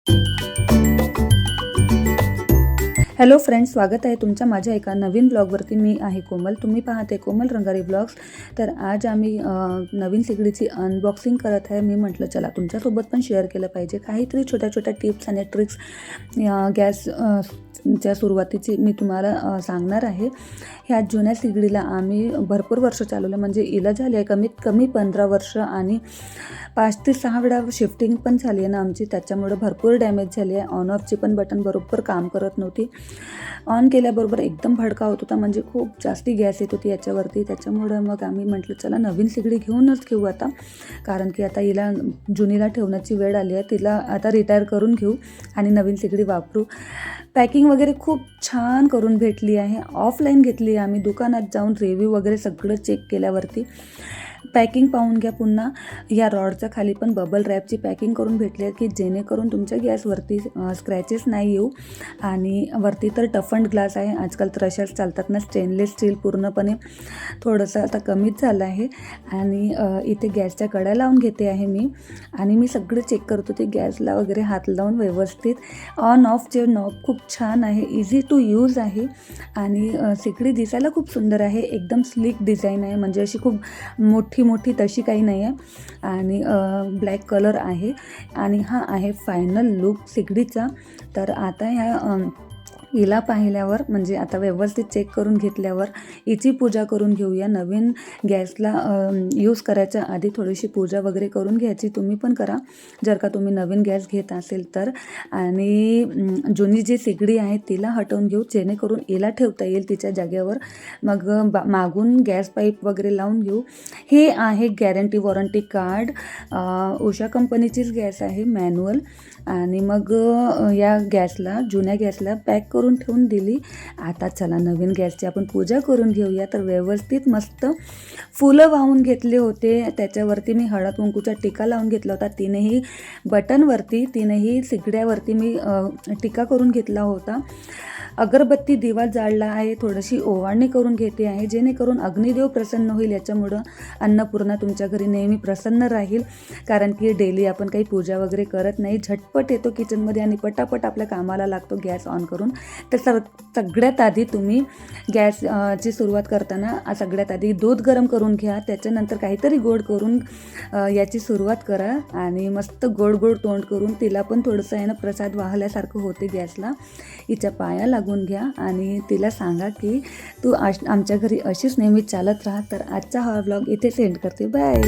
Hello friends, स्वागत आहे तुमच्या माझ्या एका नवीन ब्लॉगवरती. मी आहे कोमल, तुम्ही पाहते कोमल रंगारी ब्लॉग्स. तर आज आम्ही नवीन सिगडीची अनबॉक्सिंग करत आहे. मी म्हटलं चला तुमच्यासोबत पण शेअर केलं पाहिजे काहीतरी छोट्या छोट्या टिप्स आणि ट्रिक्स. गॅस च्या सुरुवातीची मी तुम्हाला सांगणार आहे. ह्या जुन्या सिगडीला आम्ही भरपूर वर्ष चालवलं, म्हणजे हिला झाली आहे कमीत कमी 15 वर्ष आणि 5 ते 6 वेळा शिफ्टिंग पण झाली आहे ना आमची. त्याच्यामुळे भरपूर डॅमेज झाली आहे. ऑन ऑफची पण बटन बरोबर काम करत नव्हती. ऑन केल्याबरोबर एकदम भडका होत होता, म्हणजे खूप जास्ती गॅस येत होती याच्यावरती. त्याच्यामुळं मग आम्ही म्हटलं चला नवीन सिगडी घेऊनच घेऊ आता, कारण की आता हिला जुनीला ठेवण्याची वेळ आली आहे. तिला आता रिटायर करून घेऊ आणि नवीन सिगडी वापरू. पॅकिंग वगैरे खूप छान करून भेटली आहे. ऑफलाईन घेतली आहे आम्ही, दुकानात जाऊन रिव्ह्यू वगैरे सगळं चेक केल्यावरती. पॅकिंग पाहून घ्या. पुन्हा या रॉडच्या खाली पण बबल रॅपची पॅकिंग करून भेटली आहे, की जेणेकरून तुमच्या गॅसवरती स्क्रॅचेस नाही येऊ. आणि वरती तर टफंड ग्लास आहे. आजकाल तर अशाच चालतात ना, स्टेनलेस स्टील पूर्णपणे थोडंसं आता कमीच झालं आहे. आणि इथे गॅसच्या कड्या लावून घेते आहे मी. आणि मी सगळं चेक करत होते, गॅसला वगैरे हात लावून व्यवस्थित. ऑन ऑफचे नॉब खूप छान आहे, इझी टू यूज आहे. आणि सिगडी दिसायला खूप सुंदर आहे, एकदम स्लिक डिझाईन आहे, म्हणजे अशी खूप मोठी तशी काही नाही आहे. आणि ब्लॅक कलर आहे. आणि हा आहे फायनल लुक सिगडीचा. तर आता ह्या हिला पाहिल्यावर, म्हणजे आता व्यवस्थित चेक करून घेतल्यावर हिची पूजा करून घेऊया. नवीन गॅसला यूज करायच्या आधी थोडीशी पूजा वगैरे करून घ्यायची. तुम्ही पण करा जर का तुम्ही नवीन गॅस घेत असेल तर. आणि जुनी जी सिगडी आहे तिला हटवून घेऊ, जेणेकरून हिला ठेवता येईल तिच्या जागेवर. मग मागून गॅस पाईप वगैरे लावून घेऊ. हे आहे गॅरंटी वॉरंटी कार्ड. उषा कंपनीचीच गॅस आहे, मॅन्युअल. आणि मग या गॅसला, जुन्या गॅसला पॅक करून ठेवून दिली. आता चला नवीन गॅसची आपण पूजा करून घेऊया. तर व्यवस्थित मस्त फुलं वाहून घेतले होते. त्याच्यावरती मी हळद कुंकूचा टिका लावून घेतला होता. तिनेही बटनवरती, तिनेही सिगड्यावरती मी टिका करून घेतला होता. अगरबत्ती दिवा जाळला आहे, थोडीशी ओवाळणी करून घेते आहे, जेणेकरून अग्निदेव प्रसन्न होईल. याच्यामुळं अन्नपूर्णा तुमच्या घरी नेहमी प्रसन्न राहील. कारण की डेली आपण काही पूजा वगैरे करत नाही, झटपट येतो किचनमध्ये आणि पटापट आपल्या कामाला लागतो गॅस ऑन करून. तर सगळ्यात आधी तुम्ही गॅसची सुरुवात करताना सगळ्यात आधी दूध गरम करून घ्या. त्याच्यानंतर काहीतरी गोड करून याची सुरुवात करा. आणि मस्त गोड गोड तोंड करून तिला पण थोडंसं आहे ना प्रसाद वाहल्यासारखं होते गॅसला. हिच्या पाया लागून घ्या आणि तिला सांगा की तू आमच्या घरी अशीच नेहमी चालत राहा. तर आजचा हा व्लॉग इथे सेंड करते. बाय.